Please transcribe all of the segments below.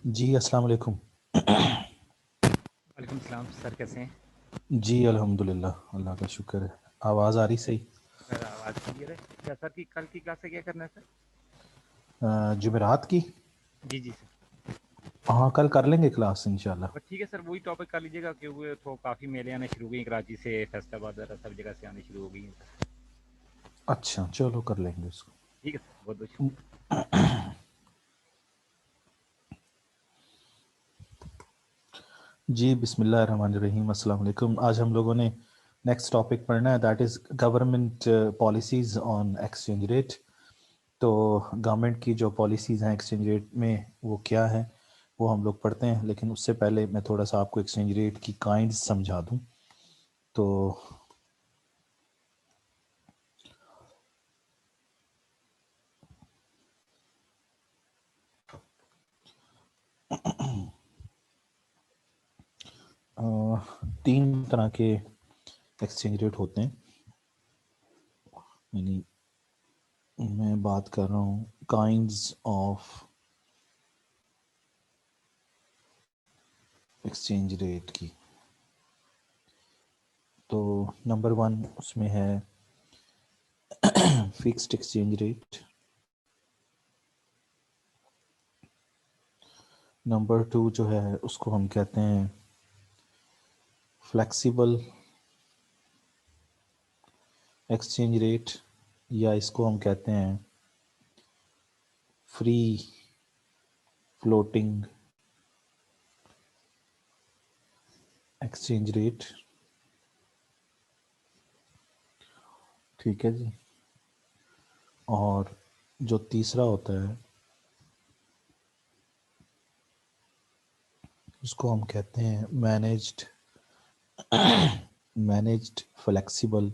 जी, अस्सलाम वालेकुम। वालेकुम सलाम सर, कैसे हैं? जी, अल्हम्दुलिल्लाह, अल्लाह का शुक्र है। आवाज़ आ रही सही? सर आवाज़ क्लियर है क्या? सर की कल की क्लास से क्या करना है सर? जुमेरात की? जी जी सर। हाँ, कल कर लेंगे क्लास इंशाल्लाह। बस ठीक है सर, वही टॉपिक कर लीजिएगा क्योंकि तो काफ़ी मेले आने शुरू हो गई, कराची से फैसलाबाद वगैरह सब जगह से आने शुरू हो गई हैं सर। अच्छा, चलो कर लेंगे उसको। ठीक है सर, बहुत बहुत शुक्रिया। जी, बिस्मिल्लाहिर्रहमानिर्रहीम, अस्सलाम वालेकुम। आज हम लोगों ने नेक्स्ट टॉपिक पढ़ना है, that is government policies on exchange rate. तो गवर्नमेंट की जो पॉलिसीज़ हैं एक्सचेंज रेट में वो क्या है, वो हम लोग पढ़ते हैं। लेकिन उससे पहले मैं थोड़ा सा आपको एक्सचेंज रेट की काइंड्स समझा दूँ। तो अ, तीन तरह के एक्सचेंज रेट होते हैं। यानी मैं बात कर रहा हूँ काइंड्स ऑफ एक्सचेंज रेट की। तो नंबर वन उसमें है fixed exchange rate. Number two जो है उसको हम कहते हैं फ्लेक्सिबल एक्सचेंज रेट, या इसको हम कहते हैं फ्री फ्लोटिंग एक्सचेंज रेट। ठीक है जी। और जो तीसरा होता है उसको हम कहते हैं मैनेज्ड फ्लेक्सिबल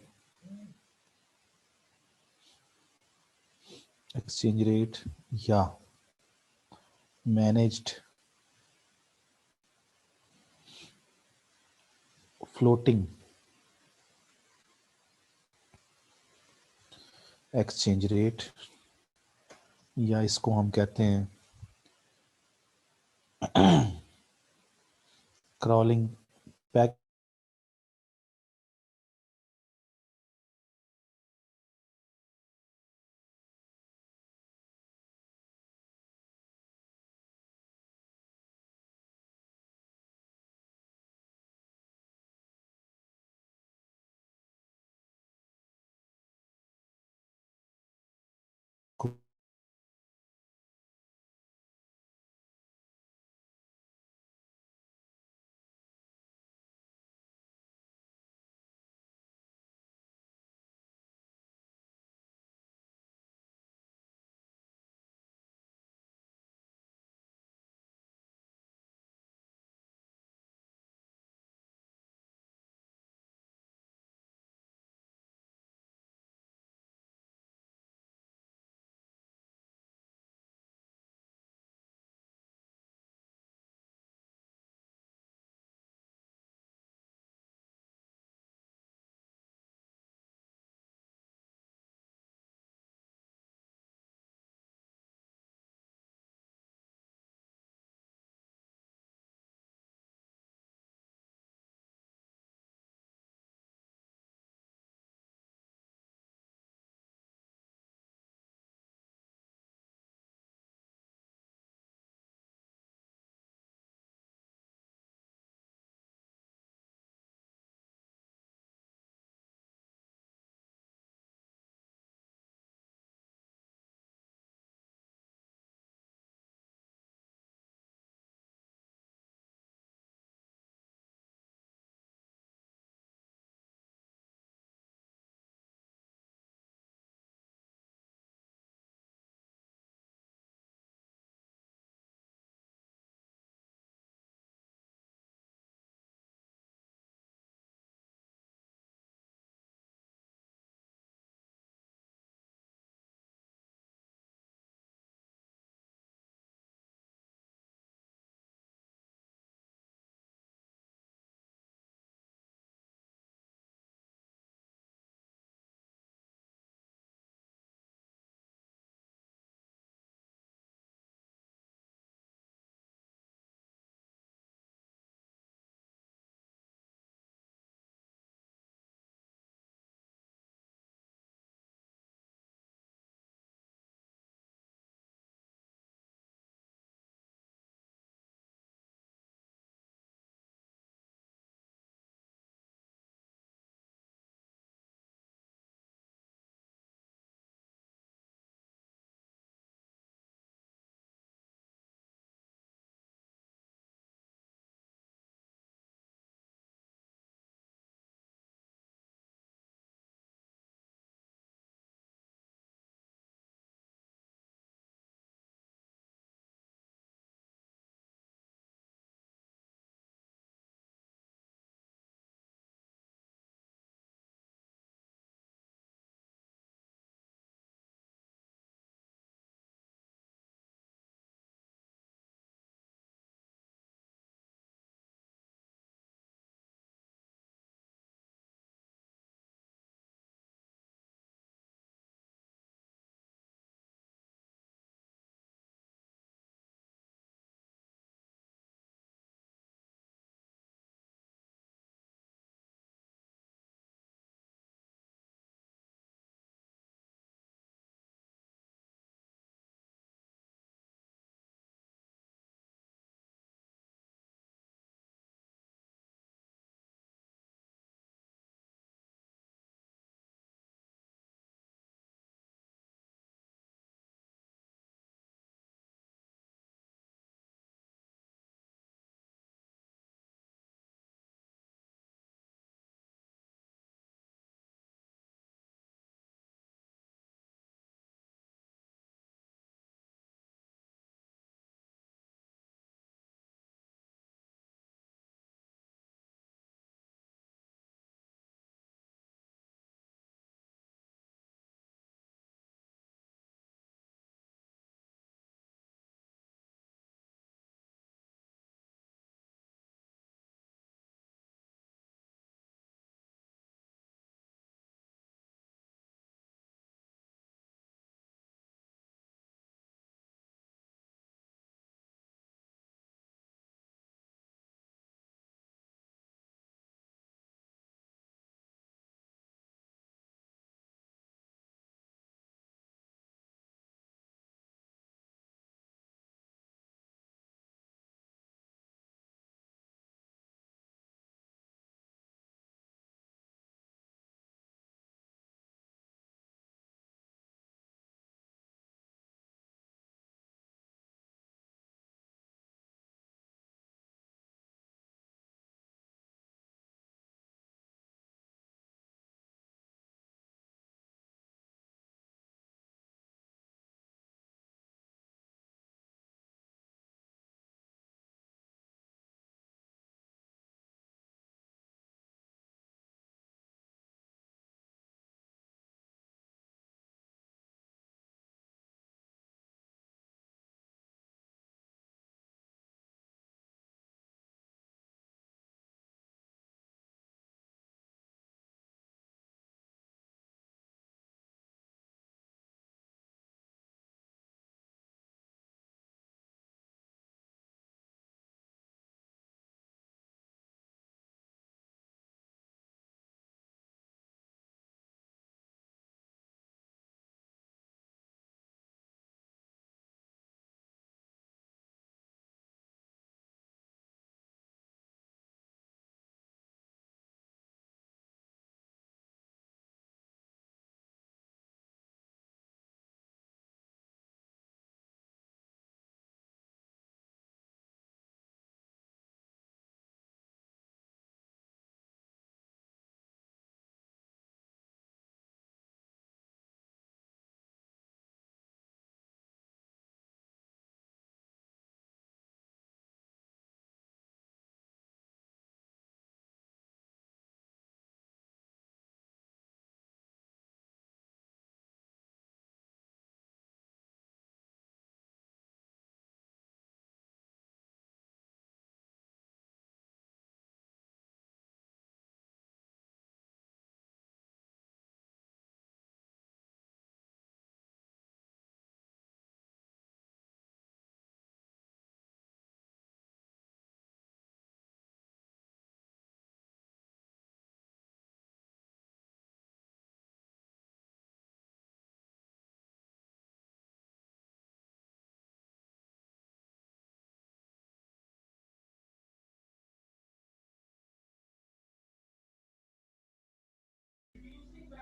एक्सचेंज रेट, या मैनेज्ड फ्लोटिंग एक्सचेंज रेट, या इसको हम कहते हैं क्रॉलिंग पैक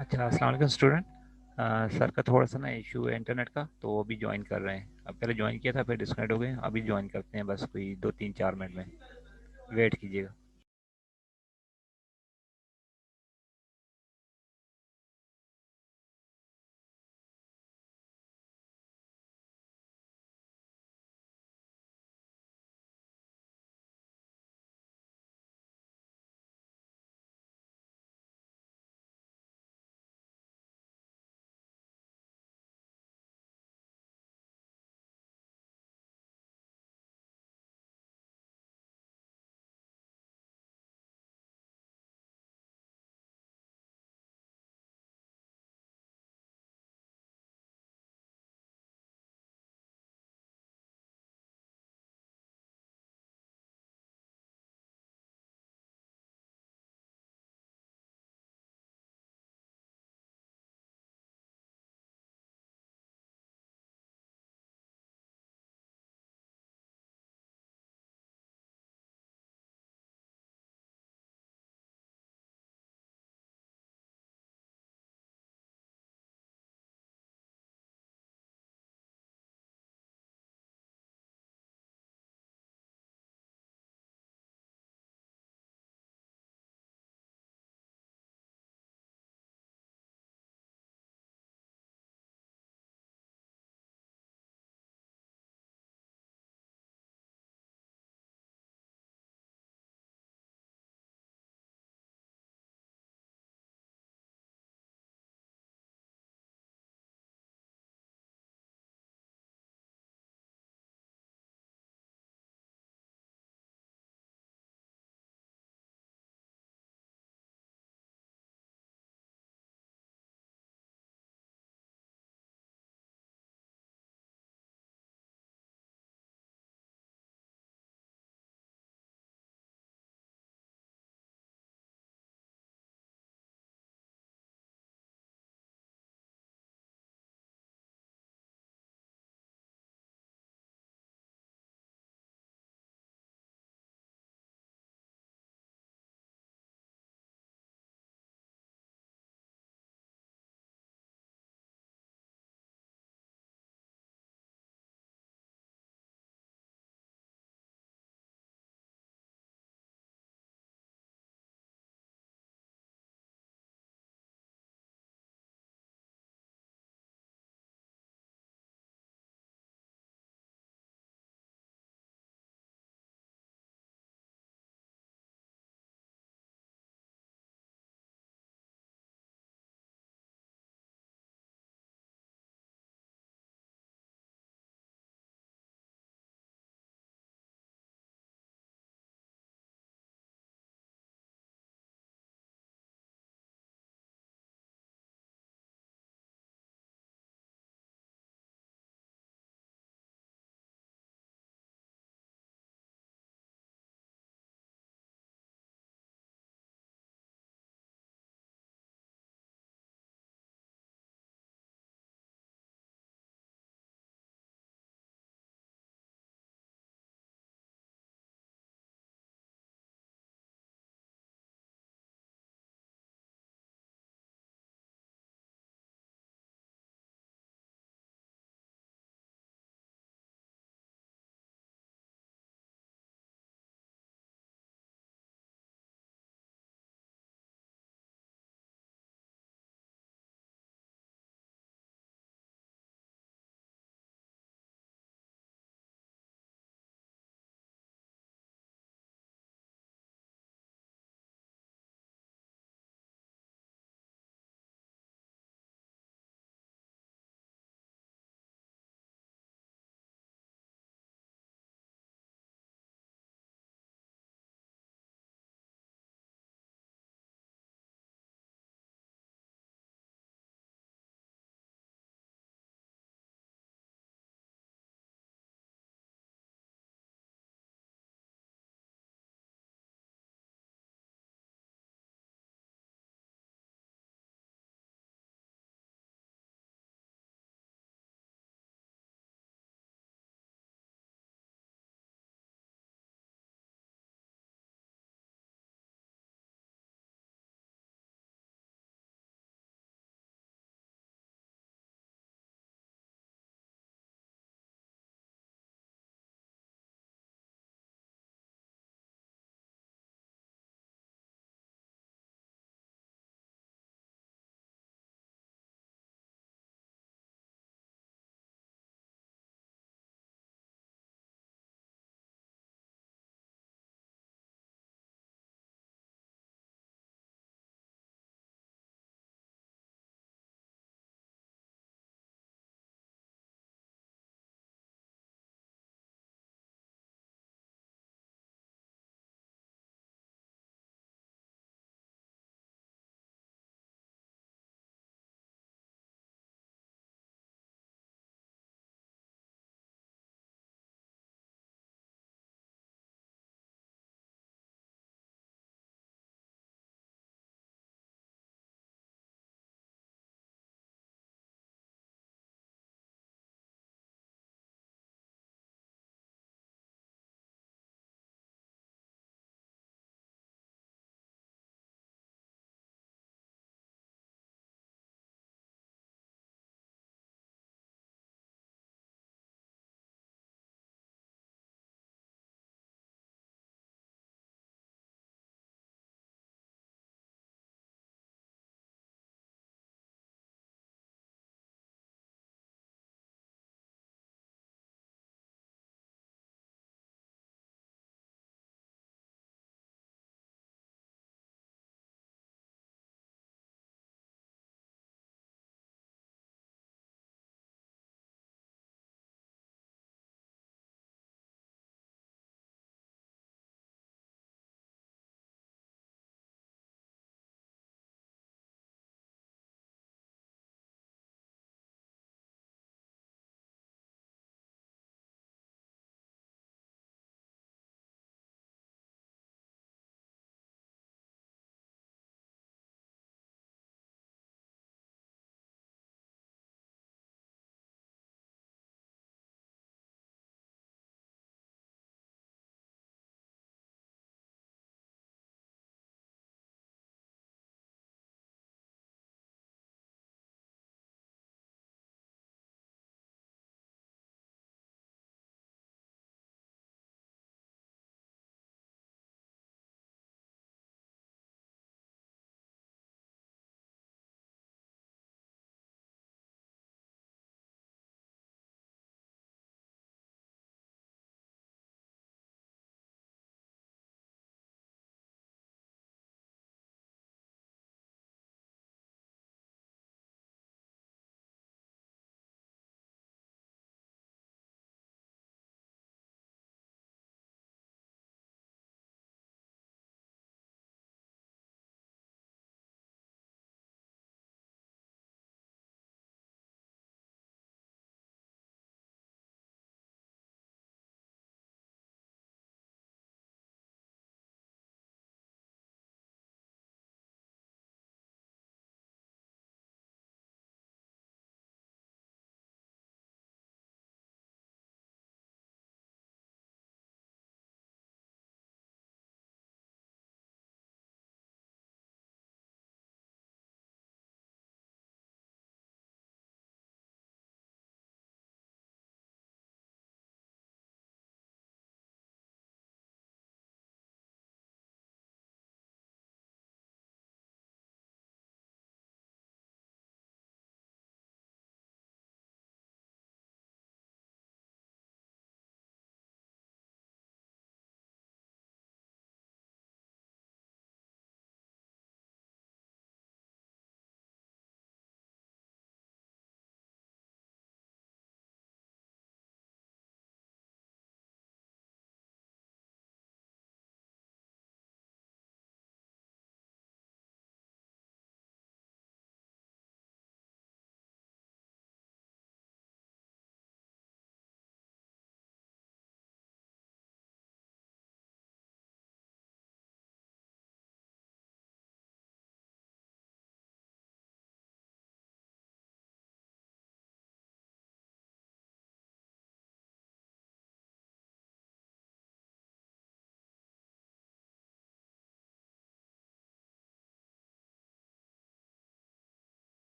अच्छा, अस्सलाम वालेकुम स्टूडेंट। सर का थोड़ा सा ना इशू है इंटरनेट का, तो वो अभी ज्वाइन कर रहे हैं। अब पहले ज्वाइन किया था, फिर डिस्कनेक्ट हो गए, अभी ज्वाइन करते हैं, बस कोई 2 3 4 मिनट में वेट कीजिएगा।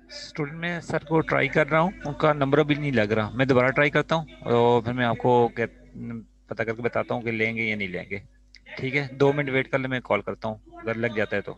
स्टूडेंट में सर को ट्राई कर रहा हूँ, उनका नंबर अभी नहीं लग रहा। मैं दोबारा ट्राई करता हूँ और फिर मैं आपको पता करके बताता हूँ कि लेंगे या नहीं लेंगे। ठीक है, 2 मिनट वेट कर ले, मैं कॉल करता हूँ अगर लग जाता है तो।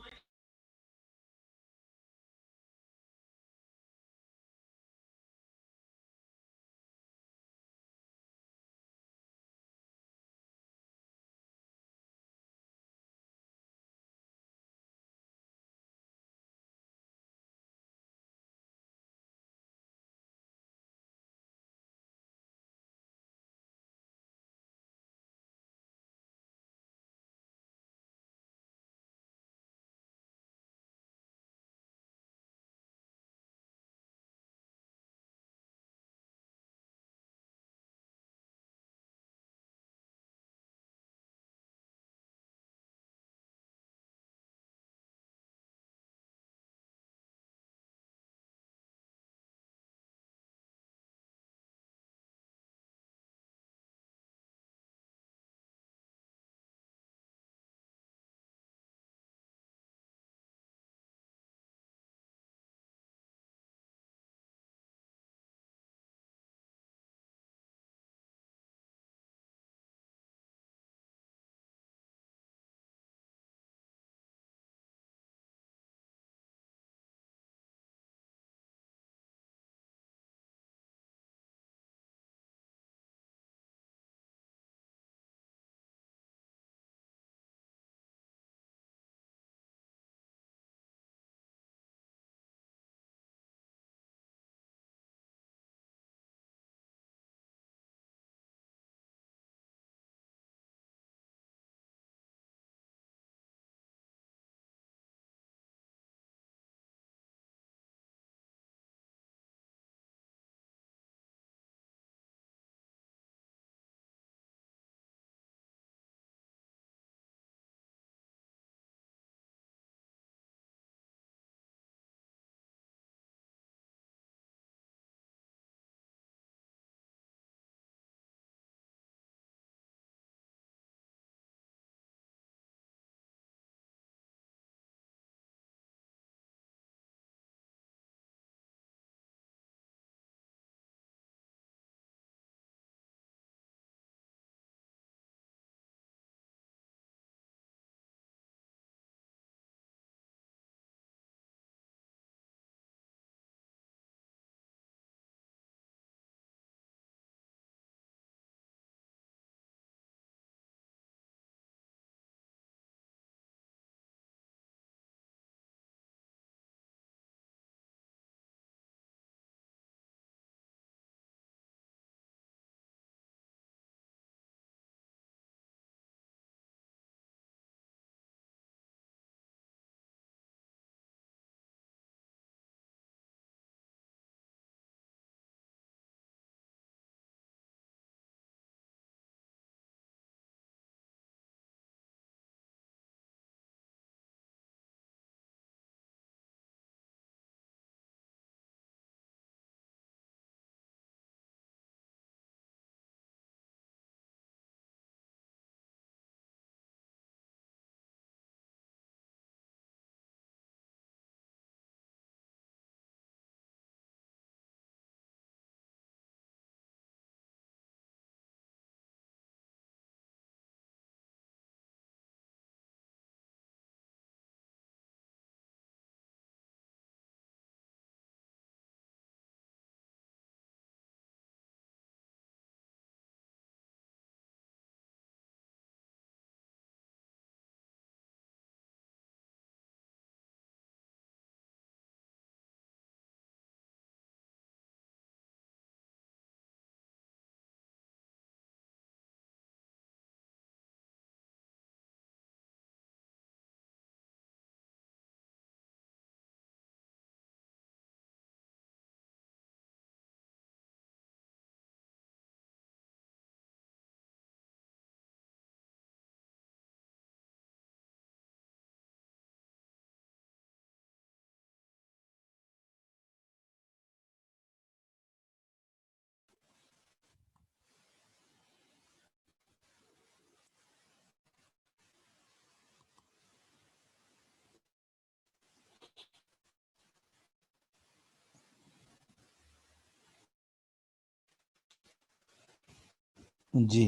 जी।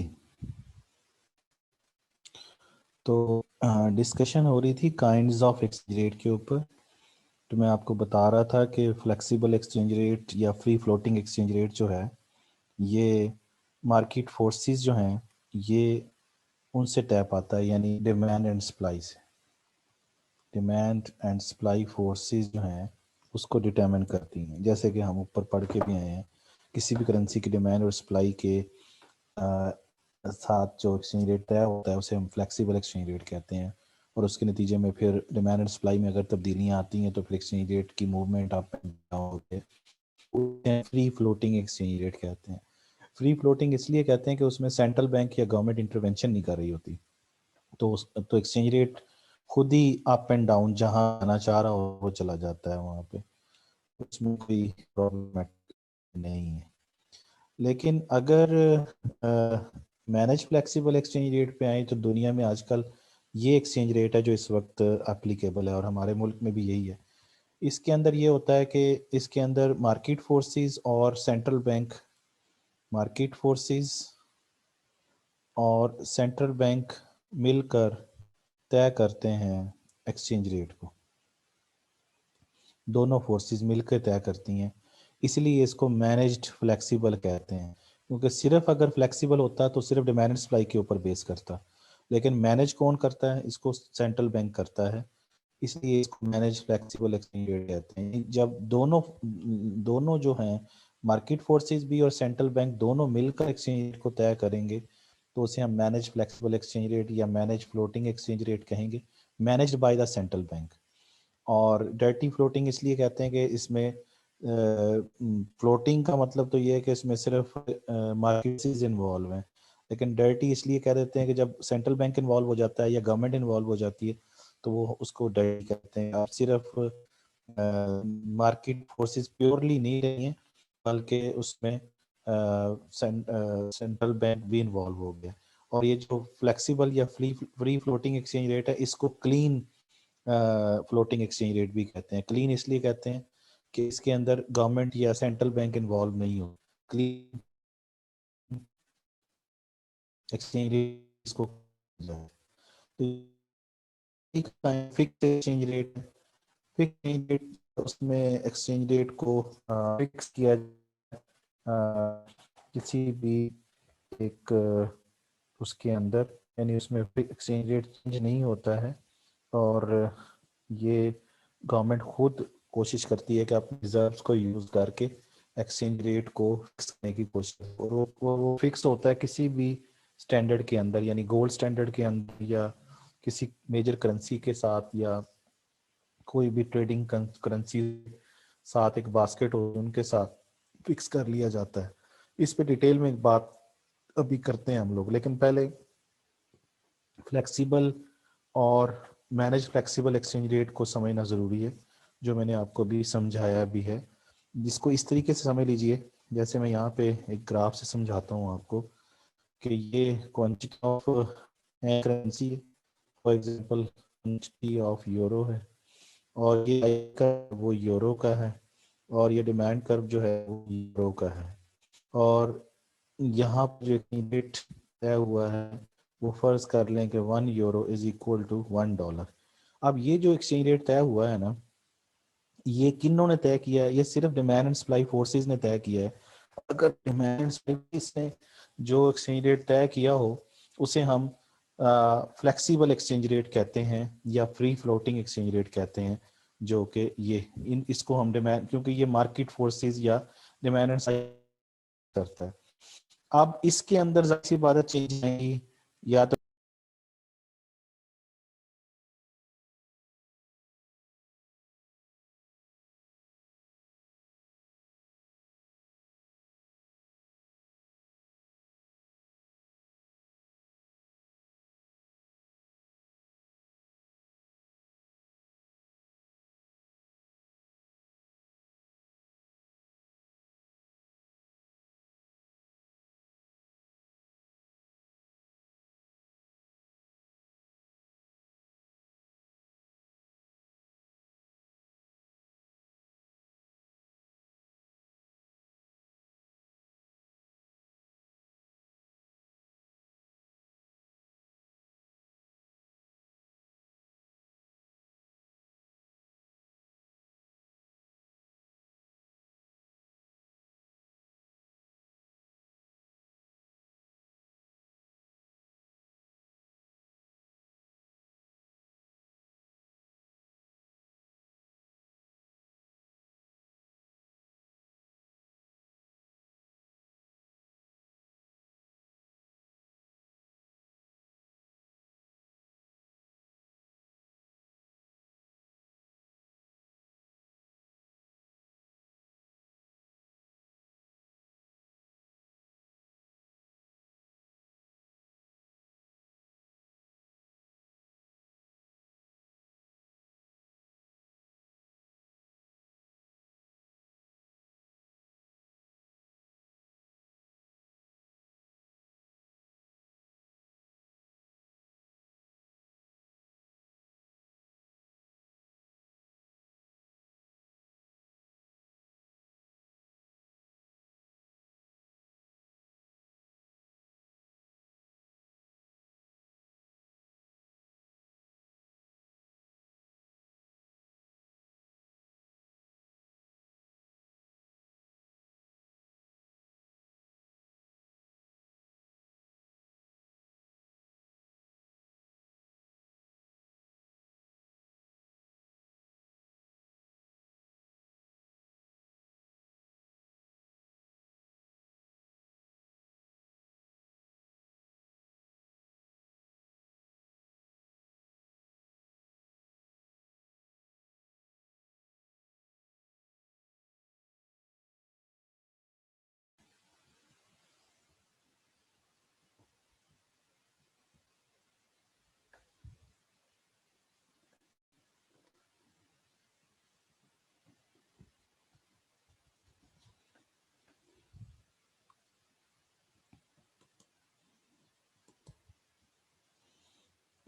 तो डिस्कशन हो रही थी काइंड्स ऑफ एक्सचेंज रेट के ऊपर। तो मैं आपको बता रहा था कि फ्लेक्सिबल एक्सचेंज रेट या फ्री फ्लोटिंग एक्सचेंज रेट जो है, ये मार्केट फोर्सेस जो हैं, ये उनसे टैप आता है, यानी डिमांड एंड सप्लाई से। डिमांड एंड सप्लाई फोर्सेस जो हैं उसको डिटरमिन करती हैं, जैसे कि हम ऊपर पढ़ के भी आए हैं। किसी भी करेंसी की डिमांड और सप्लाई के साथ जो एक्सचेंज रेट तय होता है उसे हम फ्लेक्सिबल एक्सचेंज रेट कहते हैं। और उसके नतीजे में फिर डिमांड एंड सप्लाई में अगर तब्दीलियाँ आती हैं तो फिर एक्सचेंज रेट की मूवमेंट अप एंड डाउन होती है, उसे फ्री फ्लोटिंग एक्सचेंज रेट कहते हैं। फ्री फ्लोटिंग इसलिए कहते हैं कि उसमें सेंट्रल बैंक या गवर्नमेंट इंटरवेंशन नहीं कर रही होती। तो एक्सचेंज रेट खुद ही अप एंड डाउन जहाँ आना चाह रहा हो वो चला जाता है वहाँ पे, उसमें कोई प्रॉब्लम नहीं है। लेकिन अगर मैनेज फ्लेक्सिबल एक्सचेंज रेट पे आए तो दुनिया में आजकल ये एक्सचेंज रेट है जो इस वक्त एप्लीकेबल है, और हमारे मुल्क में भी यही है। इसके अंदर ये होता है कि इसके अंदर मार्केट फोर्सेस और सेंट्रल बैंक, मार्केट फोर्सेस और सेंट्रल बैंक मिलकर तय करते हैं एक्सचेंज रेट को। दोनों फोर्सेस मिलकर तय करती हैं, इसलिए इसको मैनेज्ड फ्लेक्सिबल कहते हैं। क्योंकि सिर्फ अगर फ्लेक्सिबल होता तो सिर्फ डिमांड एंड सप्लाई के ऊपर बेस करता, लेकिन मैनेज कौन करता है, इसको सेंट्रल बैंक करता है, इसलिए इसको मैनेज फ्लेक्सिबल एक्सचेंज रेट कहते हैं। जब दोनों दोनों जो हैं, मार्केट फोर्सेस भी और सेंट्रल बैंक दोनों मिलकर एक्सचेंज रेट को तय करेंगे तो उसे हम मैनेज फ्लेक्सिबल एक्सचेंज रेट या मैनेज फ्लोटिंग एक्सचेंज रेट कहेंगे, managed by the central bank. और डर्टी फ्लोटिंग इसलिए कहते हैं कि इसमें फ्लोटिंग का मतलब तो ये है कि इसमें सिर्फ मार्केट्स इन्वॉल्व हैं, लेकिन डर्टी इसलिए कह देते हैं कि जब सेंट्रल बैंक इन्वॉल्व हो जाता है या गवर्नमेंट इन्वॉल्व हो जाती है तो वो उसको डर्टी कहते हैं। अब सिर्फ मार्केट फोर्सेस प्योरली नहीं रही हैं, बल्कि उसमें सेंट्रल बैंक भी इन्वॉल्व हो गया। और ये जो फ्लेक्सिबल या फ्री फ्लोटिंग एक्सचेंज रेट है इसको क्लीन फ्लोटिंग एक्सचेंज रेट भी कहते हैं। क्लीन इसलिए कहते हैं कि इसके अंदर गवर्नमेंट या सेंट्रल बैंक इन्वॉल्व नहीं हो। क्लीन एक्सचेंज रेट इसको तो fix exchange rate, fix exchange rate उसमें एक्सचेंज रेट को फिक्स किया किसी भी एक उसके अंदर, यानी उसमें एक्सचेंज रेट चेंज नहीं होता है। और ये गवर्नमेंट खुद कोशिश करती है कि अपने रिजर्व्स को यूज़ करके एक्सचेंज रेट को फिक्स करने की कोशिश, और वो फिक्स होता है किसी भी स्टैंडर्ड के अंदर, यानी गोल्ड स्टैंडर्ड के अंदर या किसी मेजर करेंसी के साथ, या कोई भी ट्रेडिंग करेंसी साथ एक बास्केट हो उनके साथ फिक्स कर लिया जाता है। इस पे डिटेल में बात अभी करते हैं हम लोग, लेकिन पहले फ्लेक्सिबल और मैनेज फ्लेक्सिबल एक्सचेंज रेट को समझना ज़रूरी है, जो मैंने आपको भी समझाया भी है। जिसको इस तरीके से समझ लीजिए, जैसे मैं यहाँ पे एक ग्राफ से समझाता हूँ आपको कि ये quantity of currency, for example quantity of euro है, और ये कर्व वो यूरो का है, और ये डिमांड कर्व जो है वो यूरो का है। और यहाँ पर जो रेट तय हुआ है वो फर्ज कर लें कि 1 यूरो इज इक्वल टू $1। अब ये जो एक्सचेंज रेट तय हुआ है ना, ये किन्हों ने तय किया है? ये सिर्फ डिमांड एंड सप्लाई फोर्सेस ने तय किया है। अगर डिमांड एंड सप्लाई ने जो एक्सचेंज रेट तय किया हो उसे हम फ्लेक्सिबल एक्सचेंज रेट कहते हैं या फ्री फ्लोटिंग एक्सचेंज रेट कहते हैं, जो कि ये इसको हम डिमांड, क्योंकि ये मार्केट फोर्सेस या डिमांड एंड सप्लाई करता है। अब इसके अंदर जाहिर सी बात है चेंज आएंगी, या तो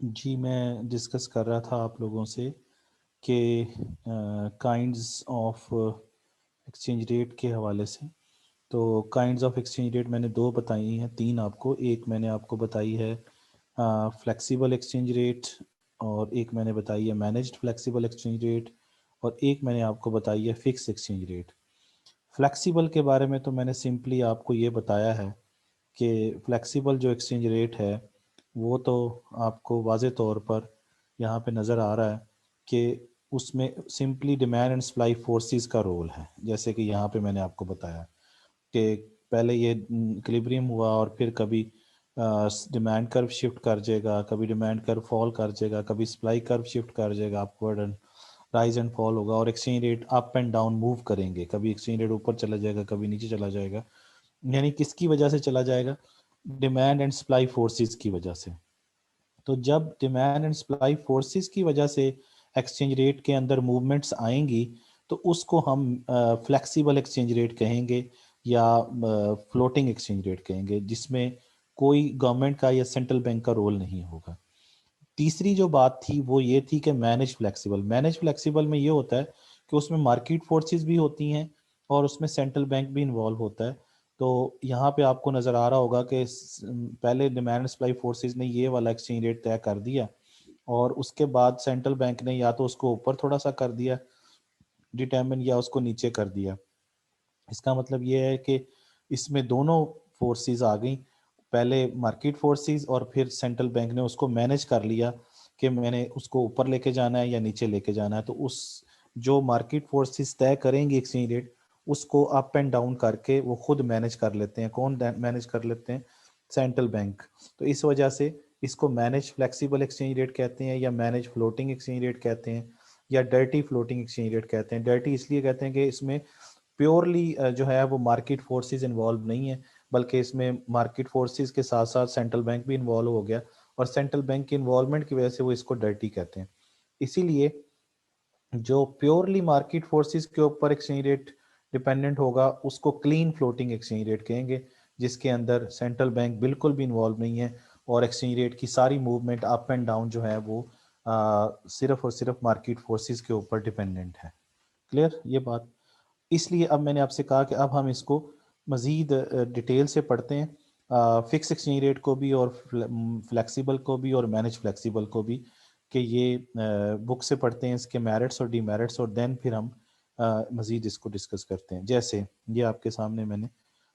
जी, मैं डिस्कस कर रहा था आप लोगों से कि काइंड्स ऑफ एक्सचेंज रेट के हवाले से। तो काइंड्स ऑफ एक्सचेंज रेट मैंने दो बताई हैं, तीन आपको। एक मैंने आपको बताई है फ्लेक्सिबल एक्सचेंज रेट, और एक मैंने बताई है मैनेज्ड फ्लेक्सिबल एक्सचेंज रेट, और एक मैंने आपको बताई है फिक्स एक्सचेंज रेट। फ्लेक्सिबल के बारे में तो मैंने सिंपली आपको ये बताया है कि फ्लेक्सिबल जो एक्सचेंज रेट है वो तो आपको वाज़े तौर पर यहाँ पे नज़र आ रहा है कि उसमें simply demand and supply forces का रोल है। जैसे कि यहाँ पे मैंने आपको बताया कि पहले ये इक्विलिब्रियम हुआ और फिर कभी डिमांड कर्व शिफ्ट कर जाएगा, कभी डिमांड कर्व फॉल कर जाएगा, कभी सप्लाई कर्व शिफ्ट कर जाएगा, upward and rise and fall होगा, और exchange rate up and down move करेंगे। कभी एक्सचेंज रेट ऊपर चला जाएगा, कभी नीचे चला जाएगा। यानी किसकी वजह से चला जाएगा? डिमांड एंड सप्लाई फोर्सेस की वजह से। तो जब डिमांड एंड सप्लाई फोर्सेस की वजह से एक्सचेंज रेट के अंदर मूवमेंट्स आएंगी तो उसको हम फ्लेक्सिबल एक्सचेंज रेट कहेंगे या फ्लोटिंग एक्सचेंज रेट कहेंगे, जिसमें कोई गवर्नमेंट का या सेंट्रल बैंक का रोल नहीं होगा। तीसरी जो बात थी वो ये थी कि मैनेज फ्लेक्सिबल। मैनेज फ्लेक्सिबल में ये होता है कि उसमें मार्केट फोर्सेस भी होती हैं और उसमें सेंट्रल बैंक भी इन्वॉल्व होता है। तो यहाँ पे आपको नज़र आ रहा होगा कि पहले डिमांड सप्लाई फोर्सेस ने ये वाला एक्सचेंज रेट तय कर दिया और उसके बाद सेंट्रल बैंक ने या तो उसको ऊपर थोड़ा सा कर दिया डिटर्मिन, या उसको नीचे कर दिया। इसका मतलब ये है कि इसमें दोनों फोर्सेस आ गई, पहले मार्केट फोर्सेस और फिर सेंट्रल बैंक ने उसको मैनेज कर लिया कि मैंने उसको ऊपर लेके जाना है या नीचे लेके जाना है। तो उस जो मार्केट फोर्सेस तय करेंगे एक्सचेंज रेट, उसको अप एंड डाउन करके वो खुद मैनेज कर लेते हैं। कौन मैनेज कर लेते हैं? Central bank. तो इस वजह से इसको मैनेज फ्लेक्सिबल एक्सचेंज रेट कहते हैं, या मैनेज फ्लोटिंग एक्सचेंज रेट कहते हैं, या डर्टी फ्लोटिंग एक्सचेंज रेट कहते हैं। डर्टी इसलिए कहते हैं कि इसमें प्योरली जो है वो मार्केट फोर्सेस इन्वॉल्व नहीं है, बल्कि इसमें मार्केट फोर्सेस के साथ साथ सेंट्रल बैंक भी इन्वॉल्व हो गया, और सेंट्रल बैंक की इन्वॉल्वमेंट की वजह से वो इसको डर्टी कहते हैं। इसीलिए जो प्योरली मार्केट फोर्सेस के ऊपर एक्सचेंज रेट डिपेंडेंट होगा उसको क्लीन फ्लोटिंग एक्सचेंज रेट कहेंगे, जिसके अंदर सेंट्रल बैंक बिल्कुल भी इन्वॉल्व नहीं है और एक्सचेंज रेट की सारी मूवमेंट अप एंड डाउन जो है वो सिर्फ और सिर्फ मार्केट फोर्सेस के ऊपर डिपेंडेंट है। क्लियर ये बात? इसलिए अब मैंने आपसे कहा कि अब हम इसको मज़ीद डिटेल से पढ़ते हैं, फिक्स एक्सचेंज रेट को भी और फ्लेक्सिबल को भी और मैनेज फ्लेक्सिबल को भी, कि ये बुक से पढ़ते हैं इसके मेरिट्स और डीमेरिट्स, और देन फिर हम मज़ीद इसको डिस्कस करते हैं। जैसे ये आपके सामने मैंने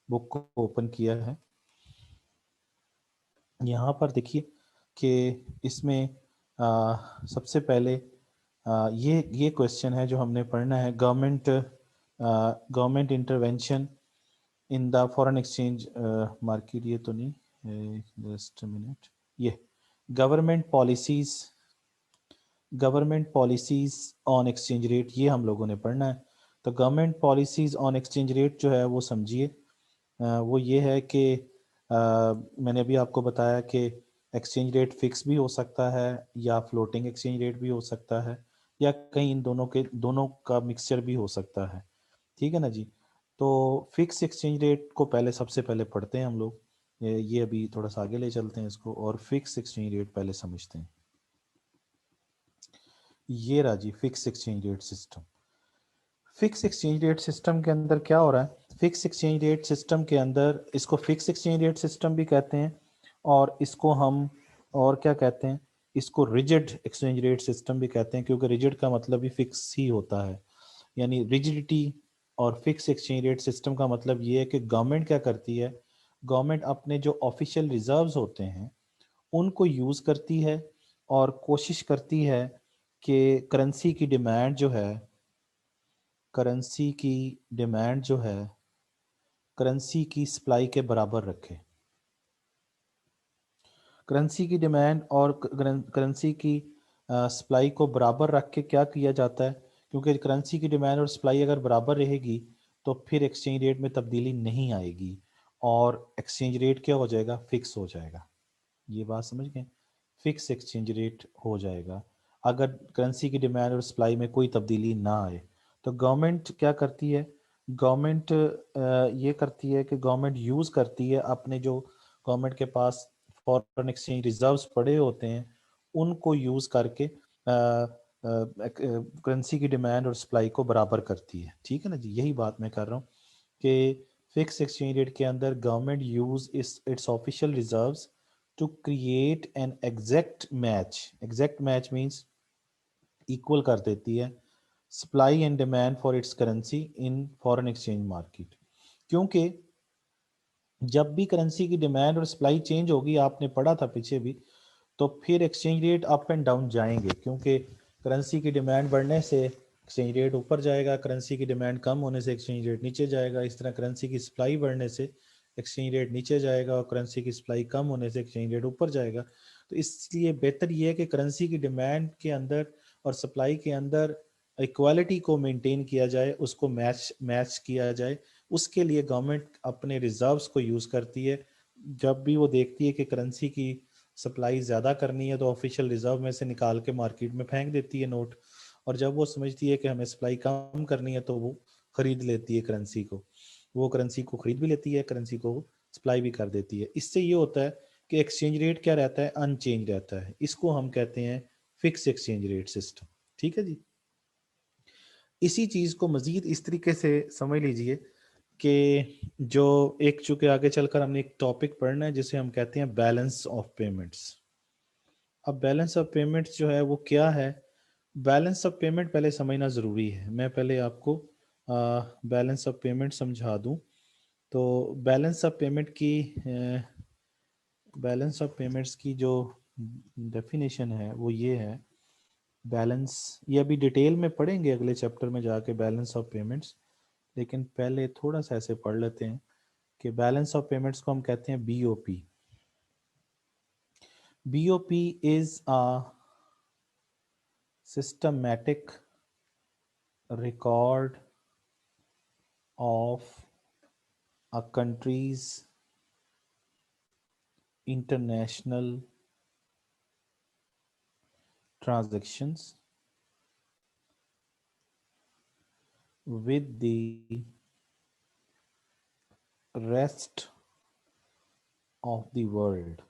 बुक को ओपन किया है, यहाँ पर देखिए कि इसमें सबसे पहले ये क्वेश्चन है जो हमने पढ़ना है। Government intervention in the foreign exchange market, ये तो नहीं, जस्ट मिनट, ये government policies on exchange rate, ये हम लोगों ने पढ़ना है। तो government policies on exchange rate जो है वो समझिए, वो ये है कि मैंने अभी आपको बताया कि एक्सचेंज रेट फिक्स भी हो सकता है या फ्लोटिंग एक्सचेंज रेट भी हो सकता है, या कहीं इन दोनों का मिक्सचर भी हो सकता है। ठीक है ना जी? तो फिक्स एक्सचेंज रेट को पहले सबसे पहले पढ़ते हैं हम लोग। ये अभी थोड़ा सा आगे ले चलते हैं इसको, और फिक्स एक्सचेंज रेट पहले समझते हैं। ये रहा जी fix exchange rate system. Fix exchange rate system के अंदर क्या हो रहा है? फिक्स एक्सचेंज रेट सिस्टम के अंदर इसको फिक्स एक्सचेंज रेट सिस्टम भी कहते हैं, और इसको हम और क्या कहते हैं? इसको रिजिड एक्सचेंज रेट सिस्टम भी कहते हैं, क्योंकि रिजिड का मतलब भी फिक्स ही होता है। यानी रिजिडिटी और फिक्स एक्सचेंज रेट सिस्टम का मतलब ये है कि गवर्नमेंट क्या करती है? गवर्नमेंट अपने जो ऑफिशियल रिजर्व्स होते हैं उनको यूज़ करती है और कोशिश करती है कि करेंसी की सप्लाई के बराबर रखे। करेंसी की डिमांड और करेंसी की सप्लाई को बराबर रख के क्या किया जाता है? क्योंकि करेंसी की डिमांड और सप्लाई अगर बराबर रहेगी तो फिर एक्सचेंज रेट में तब्दीली नहीं आएगी और एक्सचेंज रेट क्या हो जाएगा? फिक्स हो जाएगा। ये बात समझ गए? फिक्स एक्सचेंज रेट हो जाएगा अगर करेंसी की डिमांड और सप्लाई में कोई तब्दीली ना आए। तो गवर्नमेंट क्या करती है? गवर्नमेंट ये करती है कि गवर्नमेंट यूज़ करती है अपने जो गवर्नमेंट के पास फॉरेन एक्सचेंज रिजर्व्स पड़े होते हैं उनको यूज करके करेंसी की डिमांड और सप्लाई को बराबर करती है। ठीक है ना जी, यही बात मैं कर रहा हूँ कि फिक्स एक्सचेंज रेट के अंदर government use its official reserves to create an exact match means equal कर देती है supply and demand for its currency in foreign exchange market. क्योंकि जब भी करेंसी की डिमांड और सप्लाई चेंज होगी, आपने पढ़ा था पीछे भी, तो फिर exchange rate up and down जाएंगे, क्योंकि करेंसी की डिमांड बढ़ने से एक्सचेंज रेट ऊपर जाएगा, करेंसी की डिमांड कम होने से एक्सचेंज रेट नीचे जाएगा। इस तरह करेंसी की सप्लाई बढ़ने से एक्सचेंज रेट नीचे जाएगा और करेंसी की सप्लाई कम होने से एक्सचेंज रेट ऊपर जाएगा। तो इसलिए बेहतर ये है कि करेंसी की डिमांड के अंदर और सप्लाई के अंदर इक्वालिटी को मेंटेन किया जाए, उसको मैच किया जाए। उसके लिए गवर्नमेंट अपने रिजर्व्स को यूज़ करती है। जब भी वो देखती है कि करेंसी की सप्लाई ज़्यादा करनी है तो ऑफिशियल रिजर्व में से निकाल के मार्केट में फेंक देती है नोट, और जब वो समझती है कि हमें सप्लाई कम करनी है तो वो खरीद लेती है करेंसी को। वो करेंसी को खरीद भी लेती है, करेंसी को सप्लाई भी कर देती है। इससे ये होता है कि एक्सचेंज रेट क्या रहता है, अनचेंज रहता है। इसको हम कहते हैं फिक्स एक्सचेंज रेट सिस्टम। ठीक है जी। इसी चीज़ को मज़ीद इस तरीके से समझ लीजिए कि जो एक, चूंकि आगे चलकर हमने एक टॉपिक पढ़ना है जिसे हम कहते हैं बैलेंस ऑफ पेमेंट्स। अब बैलेंस ऑफ पेमेंट्स जो है वो क्या है, बैलेंस ऑफ पेमेंट पहले समझना ज़रूरी है। मैं पहले आपको बैलेंस ऑफ पेमेंट समझा दूं। तो बैलेंस ऑफ पेमेंट की बैलेंस ऑफ पेमेंट्स की जो डेफिनेशन है वो ये है। बैलेंस, ये अभी डिटेल में पढ़ेंगे अगले चैप्टर में जाके बैलेंस ऑफ पेमेंट्स, लेकिन पहले थोड़ा सा ऐसे पढ़ लेते हैं कि बैलेंस ऑफ पेमेंट्स को हम कहते हैं BOP. BOP is a systematic record of a country's international transactions with the rest of the world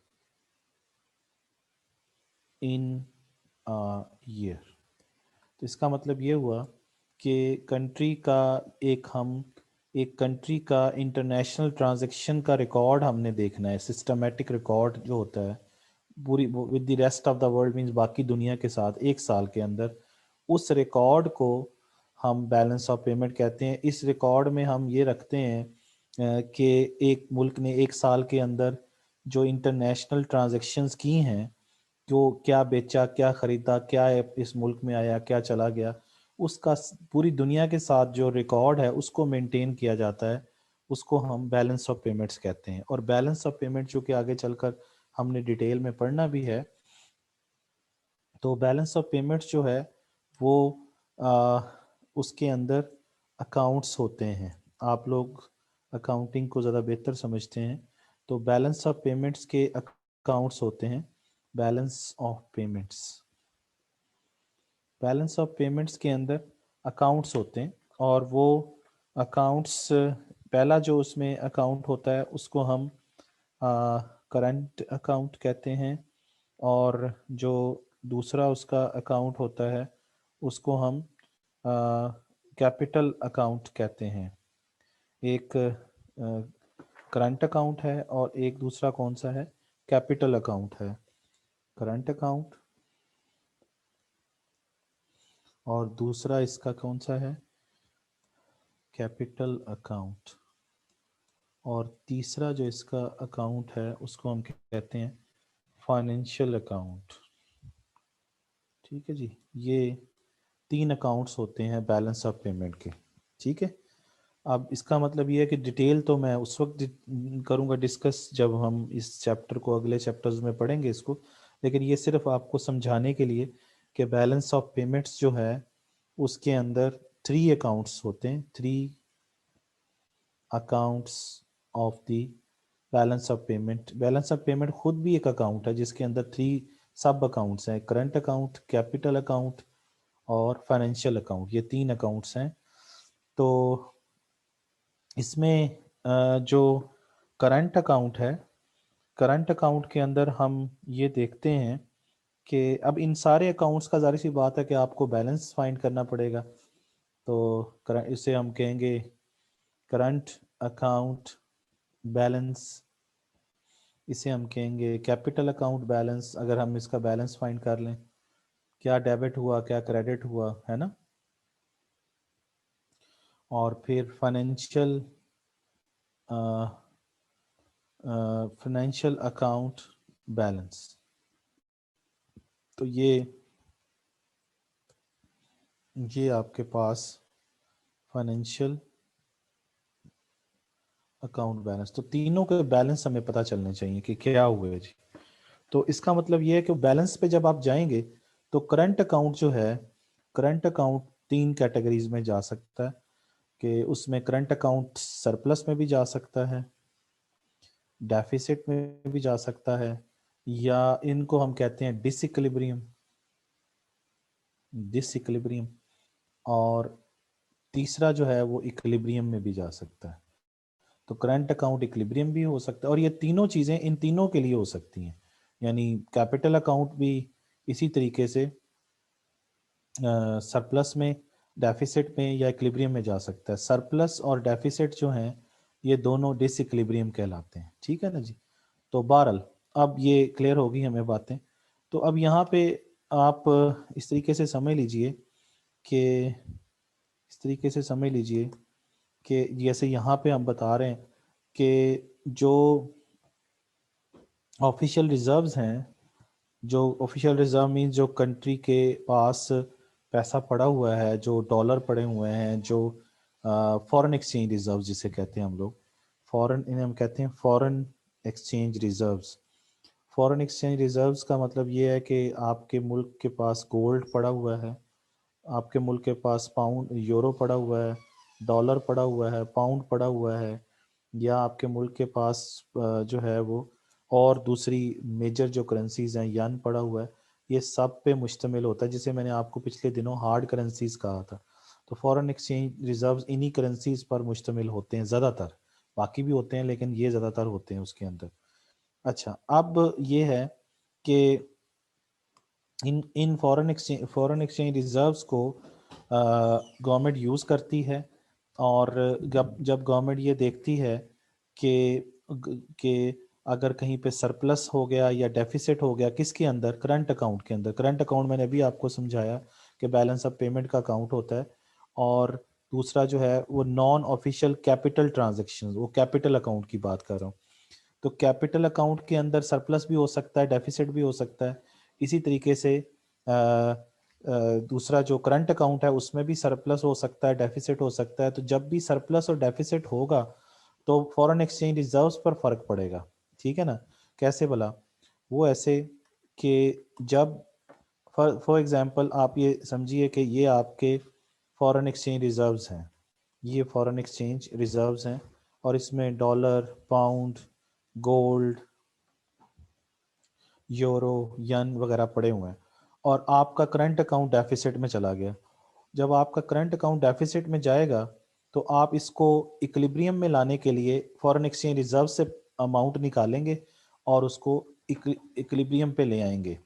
in a year। तो इसका मतलब ये हुआ कि कंट्री का एक कंट्री का इंटरनेशनल ट्रांजैक्शन का रिकॉर्ड हमने देखना है। सिस्टमेटिक रिकॉर्ड जो होता है पूरी with the rest of the world means बाकी दुनिया के साथ एक साल के अंदर, उस रिकॉर्ड को हम बैलेंस ऑफ पेमेंट कहते हैं। इस रिकॉर्ड में हम ये रखते हैं कि एक मुल्क ने एक साल के अंदर जो इंटरनेशनल ट्रांजैक्शंस की हैं, जो क्या बेचा, क्या खरीदा, क्या इस मुल्क में आया, क्या चला गया, उसका पूरी दुनिया के साथ जो रिकॉर्ड है उसको मेंटेन किया जाता है। उसको हम बैलेंस ऑफ पेमेंट्स कहते हैं। और बैलेंस ऑफ पेमेंट जो कि आगे चलकर हमने डिटेल में पढ़ना भी है। तो बैलेंस ऑफ पेमेंट्स जो है वो उसके अंदर अकाउंट्स होते हैं। आप लोग अकाउंटिंग को ज़्यादा बेहतर समझते हैं, तो बैलेंस ऑफ पेमेंट्स के अकाउंट्स होते हैं। Balance of payments, balance of payments के अंदर अकाउंट्स होते हैं, और वो अकाउंट्स, पहला जो उसमें अकाउंट होता है उसको हम करंट अकाउंट कहते हैं, और जो दूसरा उसका अकाउंट होता है उसको हम कैपिटल अकाउंट कहते हैं। एक करंट अकाउंट है और एक दूसरा कौन सा है, कैपिटल अकाउंट है। करंट अकाउंट और दूसरा इसका कौन सा है, कैपिटल अकाउंट। और तीसरा जो इसका अकाउंट है उसको हम कहते हैं फाइनेंशियल अकाउंट। ठीक है जी, ये 3 अकाउंट्स होते हैं बैलेंस ऑफ पेमेंट के। ठीक है। अब इसका मतलब ये है कि डिटेल तो मैं उस वक्त करूंगा डिस्कस जब हम इस चैप्टर को अगले चैप्टर्स में पढ़ेंगे इसको, लेकिन ये सिर्फ आपको समझाने के लिए कि बैलेंस ऑफ पेमेंट्स जो है उसके अंदर 3 अकाउंट्स होते हैं। 3 accounts of the balance of payment. Balance of payment खुद भी एक अकाउंट है जिसके अंदर 3 सब अकाउंट्स हैं, करंट अकाउंट, कैपिटल अकाउंट और फाइनेंशियल अकाउंट। ये 3 अकाउंट्स हैं। तो इसमें जो करंट अकाउंट है, करंट अकाउंट के अंदर हम ये देखते हैं कि अब इन सारे अकाउंट्स का जाहिर सी बात है कि आपको बैलेंस फाइंड करना पड़ेगा। तो इसे हम कहेंगे करंट अकाउंट बैलेंस, इसे हम कहेंगे कैपिटल अकाउंट बैलेंस। अगर हम इसका बैलेंस फाइंड कर लें, क्या डेबिट हुआ क्या क्रेडिट हुआ, है ना। और फिर फाइनेंशियल अकाउंट बैलेंस। तो ये आपके पास फाइनेंशियल अकाउंट बैलेंस, तो तीनों के बैलेंस हमें पता चलने चाहिए कि क्या हुए जी। तो इसका मतलब ये है कि बैलेंस पे जब आप जाएंगे तो करंट अकाउंट जो है, करंट अकाउंट तीन कैटेगरीज में जा सकता है कि उसमें करंट अकाउंट सरप्लस में भी जा सकता है, डेफिसिट में भी जा सकता है, या इनको हम कहते हैं डिसइक्विलिब्रियम, डिसइक्विलिब्रियम। और तीसरा जो है वो इक्विलिब्रियम में भी जा सकता है। तो करंट अकाउंट इक्विलिब्रियम भी हो सकता है, और ये तीनों चीज़ें इन तीनों के लिए हो सकती हैं। यानी कैपिटल अकाउंट भी इसी तरीके से सरप्लस में, डेफिसिट में या इक्विलिब्रियम में जा सकता है। सरप्लस और डेफिसिट जो हैं ये दोनों डिसइक्विलिब्रियम कहलाते हैं, ठीक है ना जी। तो बहरहाल अब ये क्लियर होगी हमें बातें। तो अब यहाँ पे आप इस तरीके से समझ लीजिए कि इस तरीके से समझ लीजिए कि जैसे यहाँ पे हम बता रहे हैं कि जो ऑफिशियल रिजर्व्स हैं, जो ऑफिशियल रिजर्व मीन जो कंट्री के पास पैसा पड़ा हुआ है, जो डॉलर पड़े हुए हैं, जो फॉरेन एक्सचेंज रिजर्व जिसे कहते हैं हम लोग, फॉरेन, इन्हें हम कहते हैं foreign exchange reserves. Foreign exchange reserves का मतलब ये है कि आपके मुल्क के पास गोल्ड पड़ा हुआ है, आपके मुल्क के पास पाउंड यूरो पड़ा हुआ है, डॉलर पड़ा हुआ है, पाउंड पड़ा हुआ है, या आपके मुल्क के पास जो है वो और दूसरी मेजर जो करेंसीज हैं, यन पड़ा हुआ है। ये सब पे मुश्तमिल होता है, जिसे मैंने आपको पिछले दिनों हार्ड करेंसीज कहा था। तो फॉरेन एक्सचेंज रिजर्व्स इन्हीं करेंसीज पर मुश्तमिल होते हैं ज़्यादातर, बाकी भी होते हैं लेकिन ये ज़्यादातर होते हैं उसके अंदर। अच्छा, अब ये है कि इन इन फॉरेन एक्सचेंज रिजर्व्स को गवर्नमेंट यूज़ करती है। और जब जब गवर्नमेंट ये देखती है कि अगर कहीं पे सरप्लस हो गया या डेफिसिट हो गया, किसके अंदर, करंट अकाउंट के अंदर। करंट अकाउंट मैंने अभी आपको समझाया कि बैलेंस ऑफ पेमेंट का अकाउंट होता है। और दूसरा जो है वो नॉन ऑफिशियल कैपिटल ट्रांजेक्शन, वो कैपिटल अकाउंट की बात कर रहा हूँ। तो कैपिटल अकाउंट के अंदर सरप्लस भी हो सकता है, डेफिसिट भी हो सकता है। इसी तरीके से दूसरा जो करंट अकाउंट है उसमें भी सरप्लस हो सकता है, डेफिसिट हो सकता है। तो जब भी सरप्लस और डेफिसिट होगा तो फॉरेन एक्सचेंज रिजर्व्स पर फर्क पड़ेगा, ठीक है ना। कैसे भला? वो ऐसे कि जब फॉर एग्जांपल आप ये समझिए कि ये आपके फॉरेन एक्सचेंज रिजर्व्स हैं, ये फॉरेन एक्सचेंज रिजर्व्स हैं, और इसमें डॉलर, पाउंड, गोल्ड, यूरो, यन वगैरह पड़े हुए हैं, और आपका करंट अकाउंट डेफिसिट में चला गया। जब आपका करंट अकाउंट डेफिसिट में जाएगा तो आप इसको इक्विलिब्रियम में लाने के लिए फॉरेन एक्सचेंज रिजर्व से अमाउंट निकालेंगे और उसको इक्विलिब्रियम पे ले आएंगे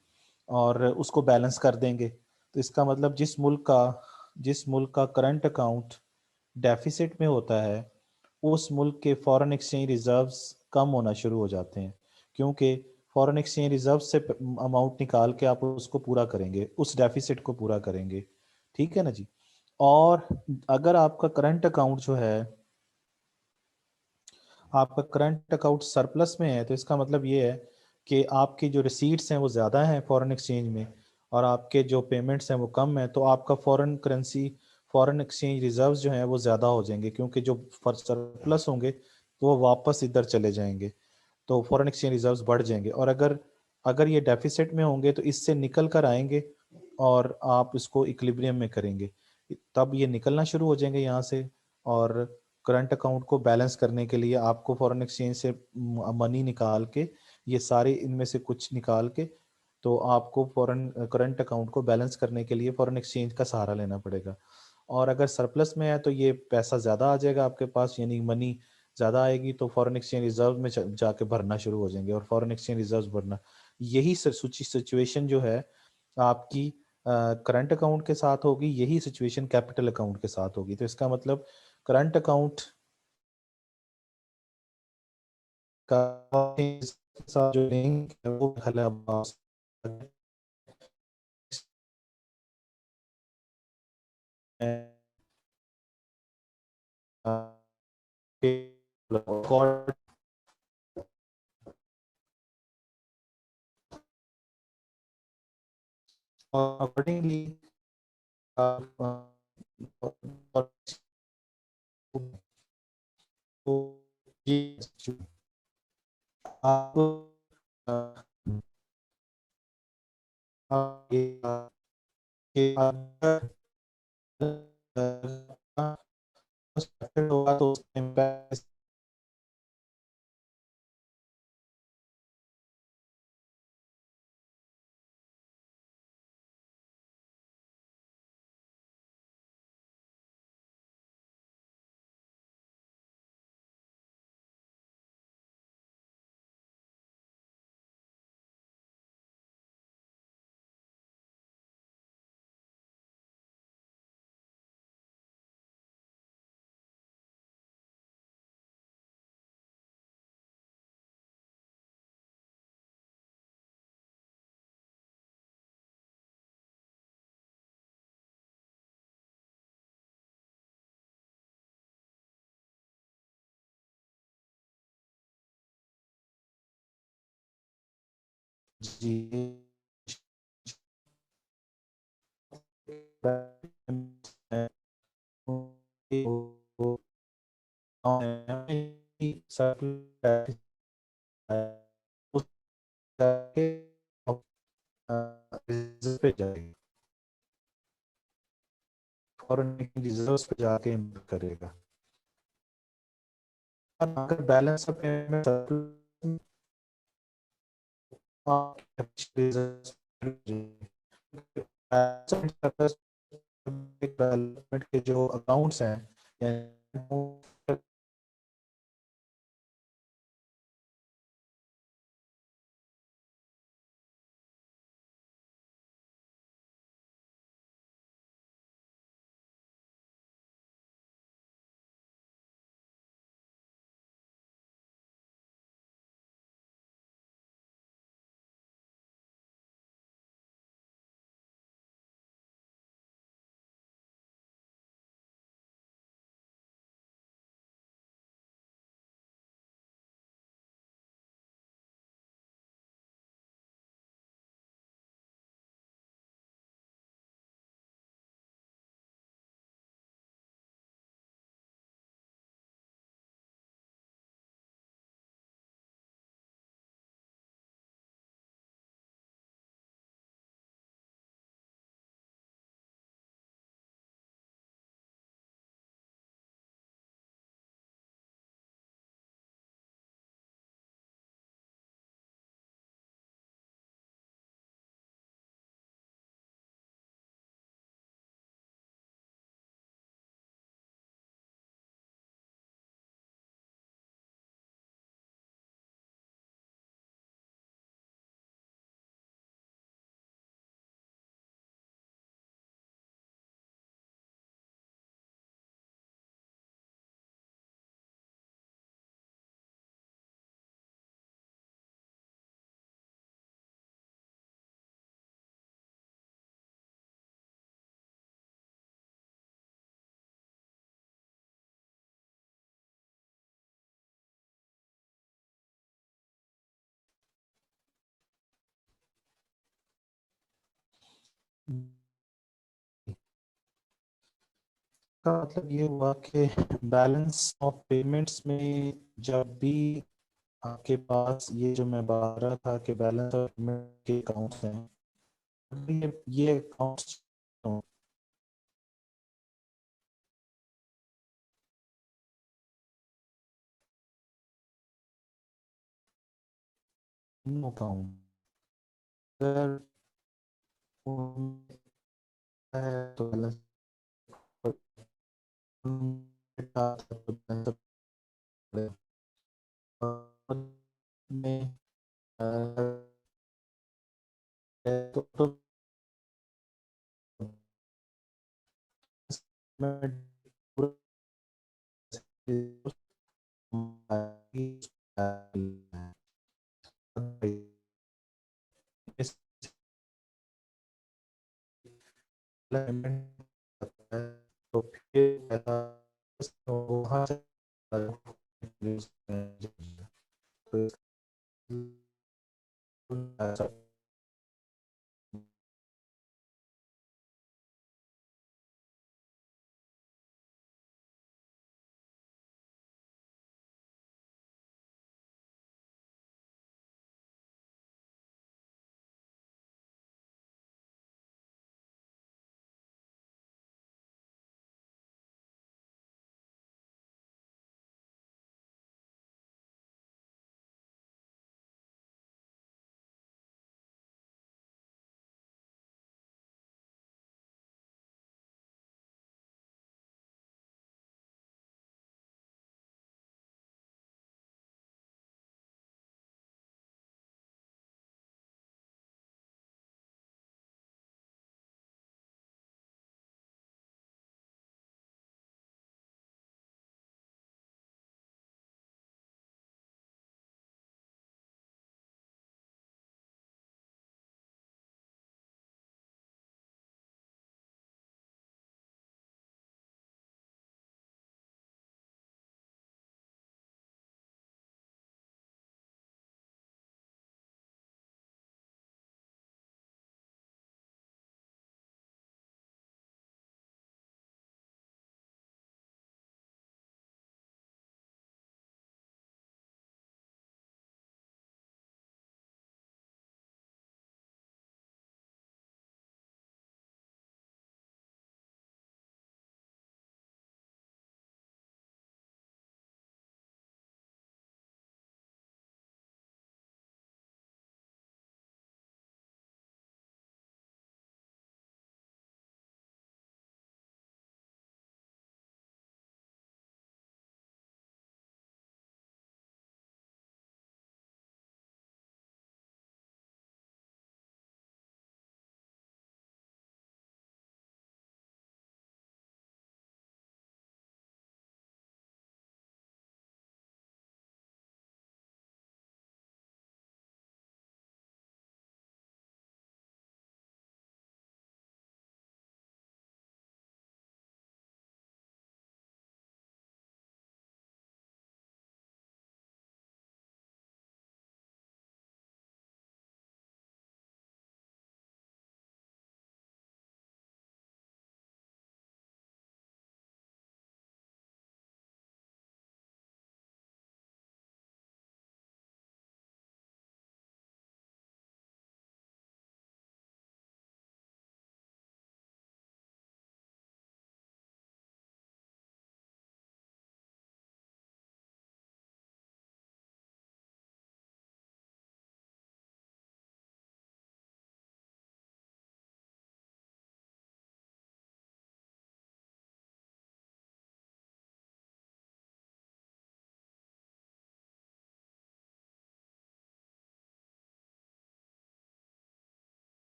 और उसको बैलेंस कर देंगे। तो इसका मतलब जिस मुल्क का करंट अकाउंट डेफिसिट में होता है उस मुल्क के फॉरेन एक्सचेंज रिजर्व्स कम होना शुरू हो जाते हैं, क्योंकि फॉरेन एक्सचेंज रिजर्व से अमाउंट निकाल के आप उसको पूरा करेंगे, उस डेफिसिट को पूरा करेंगे, ठीक है ना जी। और अगर आपका करंट अकाउंट जो है, आपका करंट अकाउंट सरप्लस में है, तो इसका मतलब ये है कि आपकी जो रिसीट्स हैं वो ज़्यादा हैं फॉरेन एक्सचेंज में, और आपके जो पेमेंट्स हैं वो कम हैं। तो आपका फॉरेन एक्सचेंज रिजर्व्स जो हैं वो ज़्यादा हो जाएंगे, क्योंकि जो सरप्लस होंगे तो वो वापस इधर चले जाएंगे, तो फॉरेन एक्सचेंज रिजर्व्स बढ़ जाएंगे। और अगर अगर ये डेफिसिट में होंगे तो इससे निकल कर आएंगे और आप इसको इक्विलिब्रियम में करेंगे, तब ये निकलना शुरू हो जाएंगे यहाँ से। और करंट अकाउंट को बैलेंस करने के लिए आपको फॉरेन एक्सचेंज से मनी निकाल के, ये सारे इनमें से कुछ निकाल के, तो आपको फॉरेन करंट अकाउंट को बैलेंस करने के लिए फॉरेन एक्सचेंज का सहारा लेना पड़ेगा। और अगर सरप्लस में है तो ये पैसा ज़्यादा आ जाएगा आपके पास, यानी मनी ज़्यादा आएगी, तो फॉरेन एक्सचेंज रिजर्व में जाके भरना शुरू हो जाएंगे, और फॉरेन एक्सचेंज रिजर्व भरना यही सिचुएशन जो है आपकी करंट अकाउंट के साथ होगी, यही सिचुएशन कैपिटल अकाउंट के साथ होगी। तो इसका मतलब करंट अकाउंट का साथ जो लिंक है वो अकॉर्डिंगली आप होगा तो जी पे जाएगा, फॉरेन रिजर्व्स पे जाके इन्वेस्ट करेगा। और अगर बैलेंस ऑफ पेमेंट डेवलपमेंट के जो अकाउंट्स हैं का मतलब ये हुआ कि बैलेंस ऑफ पेमेंट्स में जब भी आपके पास ये जो मैं बता रहा था कि बैलेंस ऑफ पेमेंट के अकाउंट्स हैं, ये अकाउंट्स अकाउंट अगर है तो बैलेंस में तो मैं पूरा तो फिर वहाँ से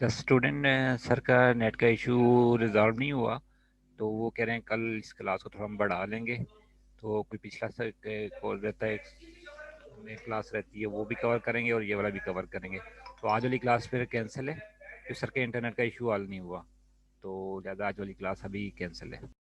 स्टूडेंट सर का नेट का इशू रिजॉल्व नहीं हुआ, तो वो कह रहे हैं कल इस क्लास को थोड़ा हम बढ़ा लेंगे। तो कोई पिछला सर कोर्स रहता है, में क्लास रहती है, वो भी कवर करेंगे और ये वाला भी कवर करेंगे। तो आज वाली क्लास फिर कैंसिल है, क्योंकि सर के इंटरनेट का इशू हल नहीं हुआ, तो ज़्यादा आज वाली क्लास अभी कैंसिल है।